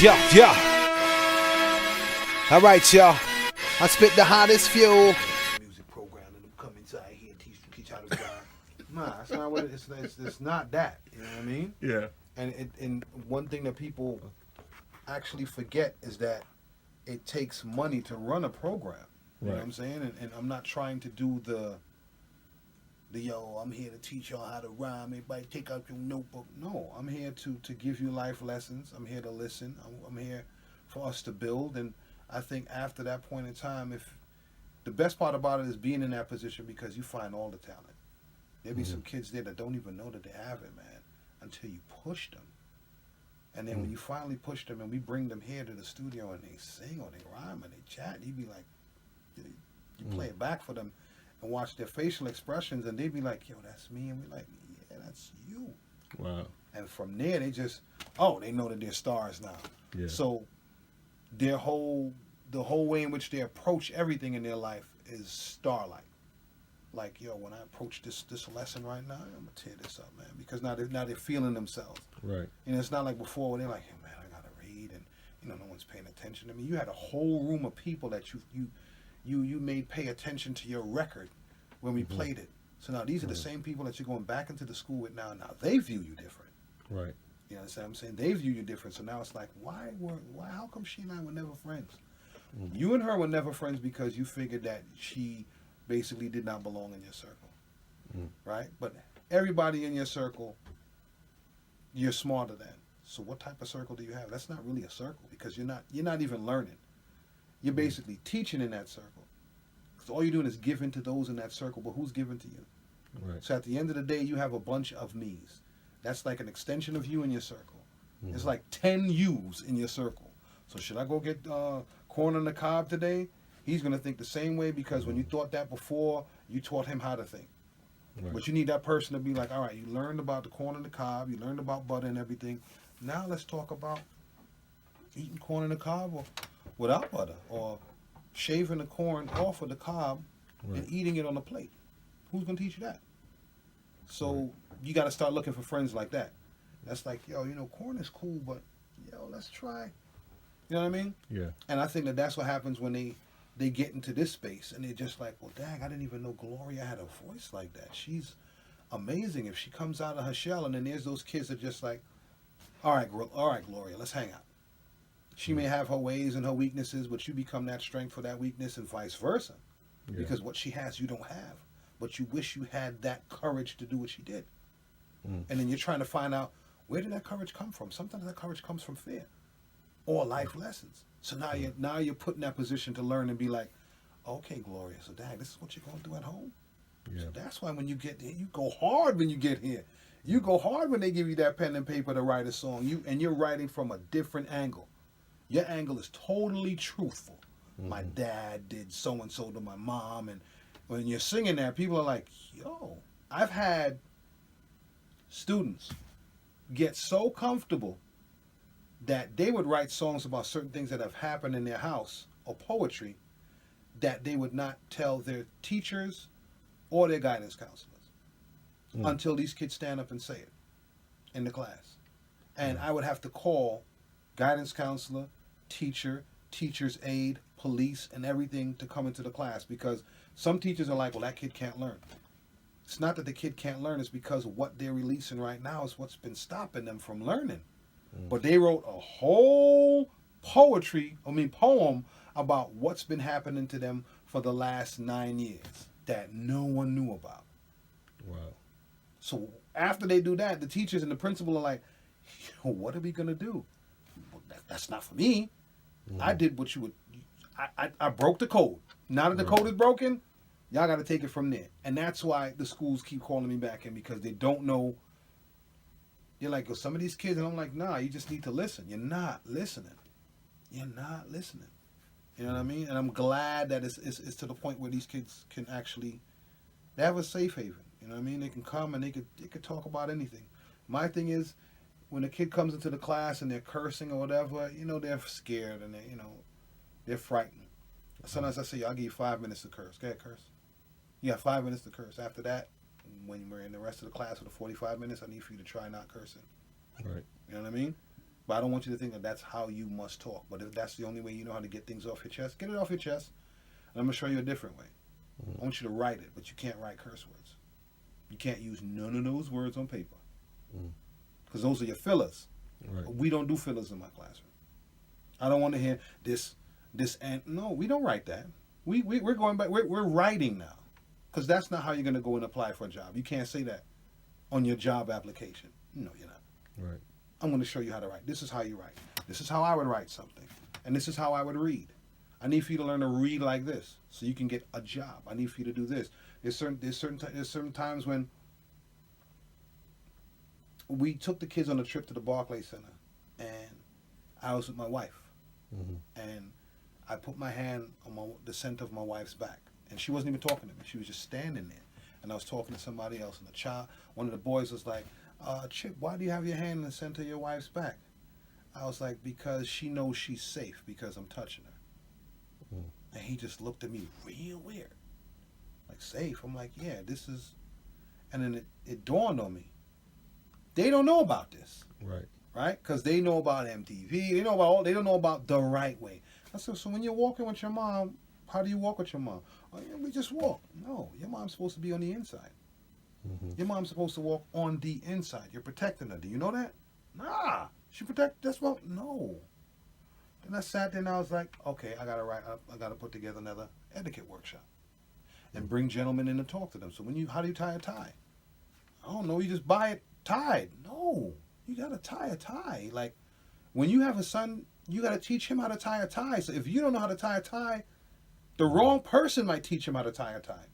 Yeah. All right, y'all. I spit the hottest fuel. Music program and them come inside here and teach how to drive. Nah, that's not what it's not that. You know what I mean? Yeah. And one thing that people actually forget is that it takes money to run a program. You know what I'm saying? And I'm not trying to do the yo, I'm here to teach y'all how to rhyme. Everybody take out your notebook. No, I'm here to give you life lessons. I'm here to listen. I'm here for us to build. And I think after that point in time, if the best part about it is being in that position because you find all the talent. There'll be some kids there that don't even know that they have it, man, until you push them. And then when you finally push them and we bring them here to the studio and they sing or they rhyme and they chat, you'd be like, you play it back for them and watch their facial expressions and they'd be like, yo, that's me. And we're like, yeah, that's you. Wow. And from there, they just, they know that they're stars now. Yeah. So the whole way in which they approach everything in their life is star-like. Like, yo, when I approach this lesson right now, I'm gonna tear this up, man, because now they're feeling themselves. Right. You know, it's not like before when they're like, hey, man, I gotta read, and no one's paying attention. I mean, you had a whole room of people that you made pay attention to your record when we played it. So now these are the same people that you're going back into the school with now. Now they view you different. Right. You know what I'm saying? They view you different. So now it's like, how come she and I were never friends? You and her were never friends because you figured that she basically did not belong in your circle, right? But everybody in your circle, you're smarter than. So what type of circle do you have? That's not really a circle because you're not even learning. You're basically teaching in that circle. Because all you're doing is giving to those in that circle, but who's giving to you? Right. So at the end of the day, you have a bunch of me's. That's like an extension of you in your circle. It's like 10 yous in your circle. So should I go get corn on the cob today? He's going to think the same way because when you thought that before, you taught him how to think. Right. But you need that person to be like, all right, you learned about the corn on the cob, you learned about butter and everything. Now let's talk about eating corn on the cob or without butter or shaving the corn off of the cob and eating it on a plate. Who's going to teach you that? So you got to start looking for friends like that. That's like, yo, corn is cool, but, let's try. You know what I mean? Yeah. And I think that's what happens when they get into this space and they're just like, well, dang, I didn't even know Gloria had a voice like that. She's amazing if she comes out of her shell. And then there's those kids that are just like, all right, Gloria, let's hang out. She may have her ways and her weaknesses, but you become that strength for that weakness and vice versa. Yeah. Because what she has, you don't have. But you wish you had that courage to do what she did. And then you're trying to find out, where did that courage come from? Sometimes that courage comes from fear or life lessons. So now you're put in that position to learn and be like, okay, Gloria, so dang, this is what you're going to do at home? Yeah. So that's why when you get there, you go hard when you get here. You go hard when they give you that pen and paper to write a song. You're writing from a different angle. Your angle is totally truthful. My dad did so-and-so to my mom. And when you're singing that, people are like, yo, I've had students get so comfortable that they would write songs about certain things that have happened in their house or poetry that they would not tell their teachers or their guidance counselors until these kids stand up and say it in the class. And I would have to call guidance counselor, teacher, teacher's aide, police, and everything to come into the class because some teachers are like, well, that kid can't learn. It's not that the kid can't learn, it's because what they're releasing right now is what's been stopping them from learning. But they wrote a whole poem about what's been happening to them for the last 9 years that no one knew about. Wow. So after they do that, the teachers and the principal are like, what are we going to do? Well, that's not for me. I did what you would. I broke the code. Now that the code is broken, y'all got to take it from there. And that's why the schools keep calling me back in because they don't know. You're like, well, some of these kids, and I'm like, nah, you just need to listen. You're not listening. You're not listening. You know what I mean? And I'm glad that it's to the point where these kids can actually, they have a safe haven. You know what I mean? They can come and they could talk about anything. My thing is, when a kid comes into the class and they're cursing or whatever, they're scared and they're frightened. Sometimes I say, I'll give you 5 minutes to curse. Go ahead, curse. You got 5 minutes to curse. After that, when we're in the rest of the class for the 45 minutes, I need for you to try not cursing. Right. You know what I mean? But I don't want you to think that that's how you must talk. But if that's the only way you know how to get things off your chest, get it off your chest. And I'm going to show you a different way. I want you to write it, but you can't write curse words. You can't use none of those words on paper. Because those are your fillers. Right. We don't do fillers in my classroom. I don't want to hear this, and no, we don't write that. We're going back. We're writing now. Because that's not how you're going to go and apply for a job. You can't say that on your job application. No, you're not. Right. I'm going to show you how to write. This is how you write. This is how I would write something. And this is how I would read. I need for you to learn to read like this so you can get a job. I need for you to do this. There's certain times when we took the kids on a trip to the Barclays Center, and I was with my wife, and I put my hand on the center of my wife's back, and she wasn't even talking to me. She was just standing there, and I was talking to somebody else, and one of the boys was like, Chip, why do you have your hand in the center of your wife's back? I was like, because she knows she's safe because I'm touching her. And he just looked at me real weird. Like, safe? I'm like, yeah, this is... And then it dawned on me. They don't know about this. Right. Right? Because they know about MTV. They don't know about the right way. I said, so when you're walking with your mom, how do you walk with your mom? Oh, yeah, we just walk. No, your mom's supposed to be on the inside. Your mom's supposed to walk on the inside. You're protecting her. Do you know that? Nah. That's what... No. Then I sat there and I was like, okay, I gotta put together another etiquette workshop and bring gentlemen in to talk to them. So how do you tie a tie? I don't know, you just buy it tied. No, you gotta tie a tie. Like, when you have a son, you gotta teach him how to tie a tie. So if you don't know how to tie a tie, the wrong person might teach him how to tie a tie.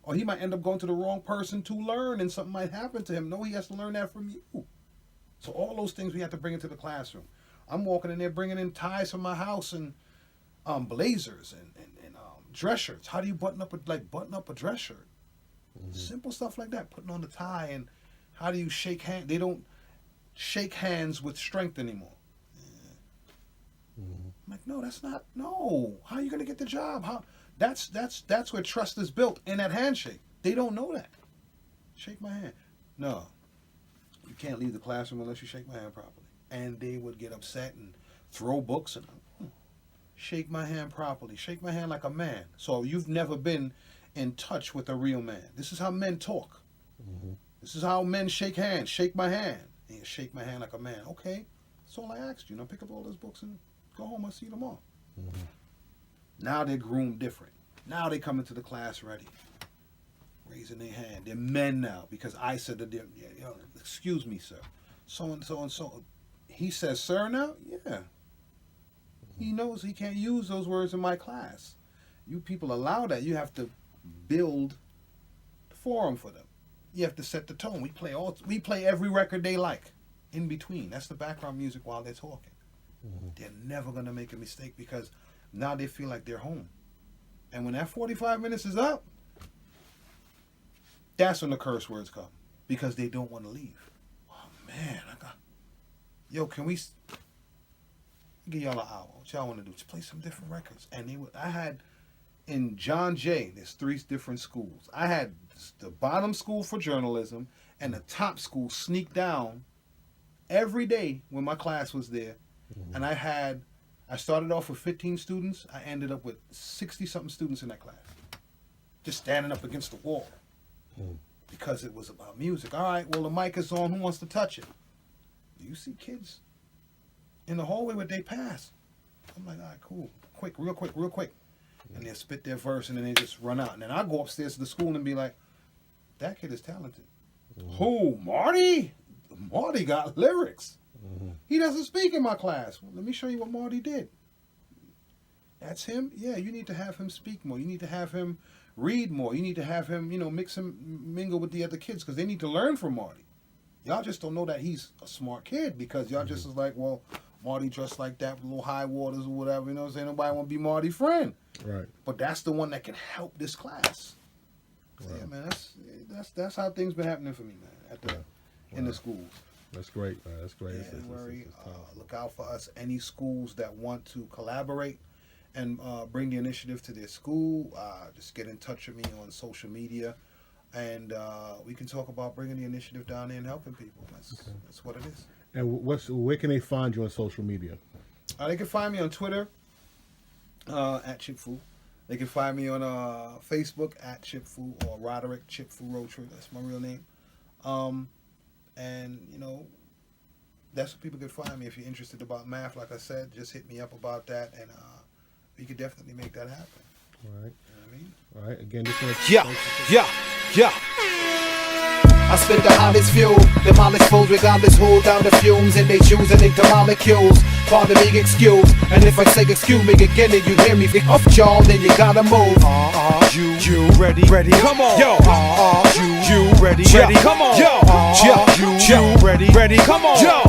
Or he might end up going to the wrong person to learn and something might happen to him. No, he has to learn that from you. So all those things we have to bring into the classroom. I'm walking in there bringing in ties from my house and blazers and dress shirts. How do you button up a dress shirt? Simple stuff like that. Putting on the tie, and how do you shake hands? They don't shake hands with strength anymore. I'm like, no, that's not. No, how are you gonna get the job? How? That's where trust is built, in that handshake. They don't know that. Shake my hand. No, you can't leave the classroom unless you shake my hand properly. And they would get upset and throw books and shake my hand properly. Shake my hand like a man. So you've never been in touch with a real man. This is how men talk. This is how men shake hands. Shake my hand. And you shake my hand like a man. Okay, that's all I asked you. Now pick up all those books and go home. I'll see you tomorrow. Now they're groomed different. Now they come into the class ready. Raising their hand. They're men now because I said that they're, excuse me, sir. So and so and so. He says, sir, now? Yeah. He knows he can't use those words in my class. You people allow that. You have to build the forum for them. You have to set the tone. We play every record they like in between. That's the background music while they're talking. They're never going to make a mistake because now they feel like they're home. And when that 45 minutes is up, that's when the curse words come because they don't want to leave. Oh, man, yo, can we give y'all an hour? What y'all want to do? Just play some different records. And I had, in John Jay, there's 3 different schools. I had the bottom school for journalism and the top school sneak down every day when my class was there. And I started off with 15 students. I ended up with 60-something students in that class. Just standing up against the wall. Because it was about music. All right, well, the mic is on. Who wants to touch it? You see kids in the hallway with they pass. I'm like, all right, cool. Real quick. And they'll spit their verse and then they just run out. And then I go upstairs to the school and be like, that kid is talented. Who? Marty? Marty got lyrics. He doesn't speak in my class. Well, let me show you what Marty did. That's him? Yeah, you need to have him speak more. You need to have him read more. You need to have him, mingle with the other kids because they need to learn from Marty. Y'all just don't know that he's a smart kid because y'all just is like, well, Marty dressed like that with little high waters or whatever, you know what I'm saying? Nobody want to be Marty's friend. Right. But that's the one that can help this class. Wow. So yeah, man, that's how things been happening for me, man, in the schools. That's great, man. That's great. Yeah, worry. Look out for us. Any schools that want to collaborate and bring the initiative to their school, just get in touch with me on social media. And we can talk about bringing the initiative down there and helping people. That's what it is. And where can they find you on social media? They can find me on Twitter at ChipFu. They can find me on Facebook at ChipFu or Roderick ChipFu Rocher. That's my real name. And you know, that's where people can find me. If you're interested about math, like I said, just hit me up about that, and we could definitely make that happen. All right. You know what I mean? All right. Again, this one. Yeah. I spit the hottest fuel, demolish foes regardless, hold down the fumes in they shoes and into molecules. Pardon me, excuse, and if I say excuse me again and you hear me think off y'all, then you gotta move. You ready? Come on. Yo. You ready? Come on. Yo. You ready? Come on. Yo.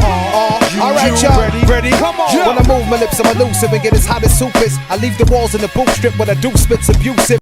Alright, y'all. Ready? Come on. When I move my lips, I'm elusive and get as hot as soup is. I leave the walls in the boot strip when I do spits abusive.